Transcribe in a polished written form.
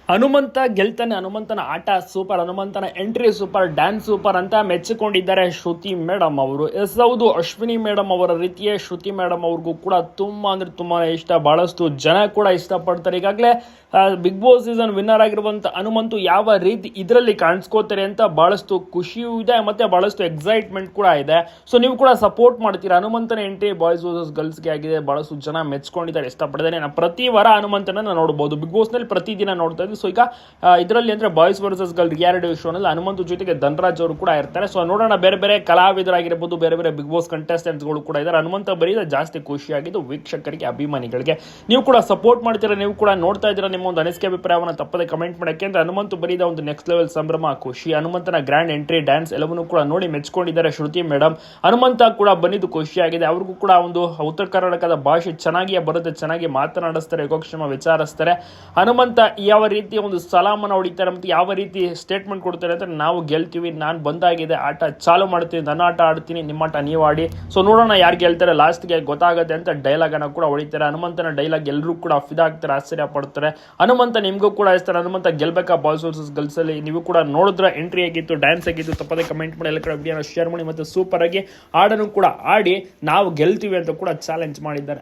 ಹನುಮಂತ ಗೆಲ್ತಾನೆ, ಹನುಮಂತನ ಆಟ ಸೂಪರ್, ಹನುಮಂತನ ಎಂಟ್ರಿ ಸೂಪರ್, ಡ್ಯಾನ್ಸ್ ಸೂಪರ್ ಅಂತ ಮೆಚ್ಚಿಕೊಂಡಿದ್ದಾರೆ ಶ್ರುತಿ ಮೇಡಮ್ ಅವರು. ಎಸ್ ಹೌದು, ಅಶ್ವಿನಿ ಮೇಡಮ್ ಅವರ ರೀತಿಯೇ ಶ್ರುತಿ ಮೇಡಮ್ ಅವ್ರಿಗೂ ಕೂಡ ತುಂಬಾ ಅಂದ್ರೆ ತುಂಬಾ ಇಷ್ಟ, ಬಹಳಷ್ಟು ಜನ ಕೂಡ ಇಷ್ಟಪಡ್ತಾರೆ. ಈಗಾಗಲೇ ಬಿಗ್ ಬಾಸ್ ಸೀಸನ್ ವಿನ್ನರ್ ಆಗಿರುವಂತ ಹನುಮಂತು ಯಾವ ರೀತಿ ಇದರಲ್ಲಿ ಕಾಣಿಸ್ಕೋತಾರೆ ಅಂತ ಬಹಳಷ್ಟು ಖುಷಿಯೂ ಇದೆ, ಮತ್ತೆ ಬಹಳಷ್ಟು ಎಕ್ಸೈಟ್ಮೆಂಟ್ ಕೂಡ ಇದೆ. ಸೊ ನೀವು ಕೂಡ ಸಪೋರ್ಟ್ ಮಾಡ್ತೀರಾ. ಹನುಮಂತನ ಎಂಟ್ರಿ ಬಾಯ್ಸ್ ವರ್ಸಸ್ ಗರ್ಲ್ಸ್ಗೆ ಆಗಿದೆ, ಬಹಳಷ್ಟು ಜನ ಮೆಚ್ಕೊಂಡಿದ್ದಾರೆ, ಇಷ್ಟಪಟ್ಟಿದ್ದಾರೆ. ನಾನು ಪ್ರತಿ ವಾರ ಹನುಮಂತನ ನೋಡಬಹುದು, ಬಿಗ್ ಬಾಸ್ ನಲ್ಲಿ ಪ್ರತಿದಿನ ನೋಡ್ತಾ ಇದ್ದೀನಿ. ಸೊ ಈಗ ಇದರಲ್ಲಿ ಅಂದ್ರೆ ಬಾಯ್ಸ್ ವರ್ಸಸ್ ಗರ್ಲ್ ರಿಯಾಲಿಟಿ ಶೋನಲ್ಲಿ ಹನುಮಂತು ಜೊತೆಗೆ ಧನರಾಜ್ ಅವರು ಕೂಡ ಇರ್ತಾರೆ. ಸೊ ನೋಡೋಣ, ಬೇರೆ ಬೇರೆ ಕಲಾವಿದರಾಗಿರ್ಬೋದು, ಬೇರೆ ಬೇರೆ ಬಿಗ್ ಬಾಸ್ ಕಂಟೆಸ್ಟೆಂಟ್ಸ್ಗಳು ಕೂಡ ಇದ್ದಾರೆ. ಹನುಮಂತ ಬರೀದ ಜಾಸ್ತಿ ಖುಷಿಯಾಗಿದ್ದು ವೀಕ್ಷಕರಿಗೆ, ಅಭಿಮಾನಿಗಳಿಗೆ. ನೀವು ಕೂಡ ಸಪೋರ್ಟ್ ಮಾಡ್ತೀರಾ, ನೀವು ಕೂಡ ನೋಡ್ತಾ ಇದ್ದೀರಾ. ನಿಮ್ಮ ಒಂದು ಅನಿಸಿಕೆ ಅಭಿಪ್ರಾಯವನ್ನು ತಪ್ಪದೆ ಕಮೆಂಟ್ ಮಾಡಿ. ಯಾಕೆಂದ್ರೆ ಹನುಮಂತು ಬರೀದ ಒಂದು ನೆಕ್ಸ್ಟ್ ಲೆವೆಲ್ ಸಂಭ್ರಮ, ಖುಷಿ, ಹನುಮಂತನ ಗ್ರ್ಯಾಂಡ್ ಎಂಟ್ರಿ, ಡ್ಯಾನ್ಸ್ ಎಲ್ಲವನ್ನೂ ಕೂಡ ನೋಡಿ ಮೆಚ್ಕೊಂಡಿದ್ದಾರೆ ಶ್ರುತಿ ಮೇಡಮ್. ಹನುಮಂತ ಕೂಡ ಬಂದಿದ್ದು ಖುಷಿಯಾಗಿದೆ. ಅವ್ರಿಗೂ ಕೂಡ ಒಂದು ಉತ್ತರ ಕರ್ನಾಟಕದ ಭಾಷೆ ಚೆನ್ನಾಗಿಯೇ ಬರುತ್ತೆ, ಚೆನ್ನಾಗಿ ಮಾತನಾಡಿಸ್ತಾರೆ, ಯೋಗಕ್ಷೇಮ ವಿಚಾರಿಸ್ತಾರೆ. ಹನುಮಂತ ಯಾವ ರೀತಿ ಒಂದು ಸಲಾಮನ್ನು ಹೊಡಿತಾರೆ ಮತ್ತು ಯಾವ ರೀತಿ ಸ್ಟೇಟ್ಮೆಂಟ್ ಕೊಡ್ತಾರೆ ಅಂತ, ನಾವು ಗೆಲ್ತೀವಿ, ನಾನು ಬಂದಾಗಿದೆ, ಆಟ ಚಾಲು ಮಾಡ್ತೀನಿ, ನನ್ನ ಆಟ ಆಡ್ತೀನಿ, ನಿಮ್ಮ ಆಟ ನೀವು ಆಡಿ, ಸೊ ನೋಡೋಣ ಯಾರು ಗೆಲ್ತಾರೆ, ಲಾಸ್ಟ್ಗೆ ಗೊತ್ತಾಗುತ್ತೆ ಅಂತ ಡೈಲಾಗ್ ಅನ್ನು ಕೂಡ ಹೊಡಿತಾರೆ. ಹನುಮಂತನ ಡೈಲಾಗ್ ಎಲ್ಲರೂ ಕೂಡ ಫಿದಾಗ್ತಾರೆ, ಆಶ್ಚರ್ಯ ಪಡ್ತಾರೆ. ಹನುಮಂತ ನಿಮಗೂ ಕೂಡ ಇಷ್ಟ, ಹನುಮಂತ ಗೆಲ್ಬೇಕಾ ಬಾಯ್ಸ್ ವರ್ಸಸ್ ಗರ್ಲ್ಸ್ ಅಲ್ಲಿ? ನೀವು ಕೂಡ ನೋಡಿದ್ರೆ ಎಂಟ್ರಿ ಆಗಿತ್ತು, ಡ್ಯಾನ್ಸ್ ಆಗಿತ್ತು, ತಪ್ಪದೆ ಕಮೆಂಟ್ ಮಾಡಿ, ಎಲ್ಲ ಕಡೆ ವಿಡಿಯೋನ ಶೇರ್ ಮಾಡಿ, ಮತ್ತೆ ಸೂಪರ್ ಆಗಿ ಹಾಡನ್ನು ಕೂಡ ಆಡಿ ನಾವು ಗೆಲ್ತೀವಿ ಅಂತ ಕೂಡ ಚಾಲೆಂಜ್ ಮಾಡಿದ್ದಾರೆ.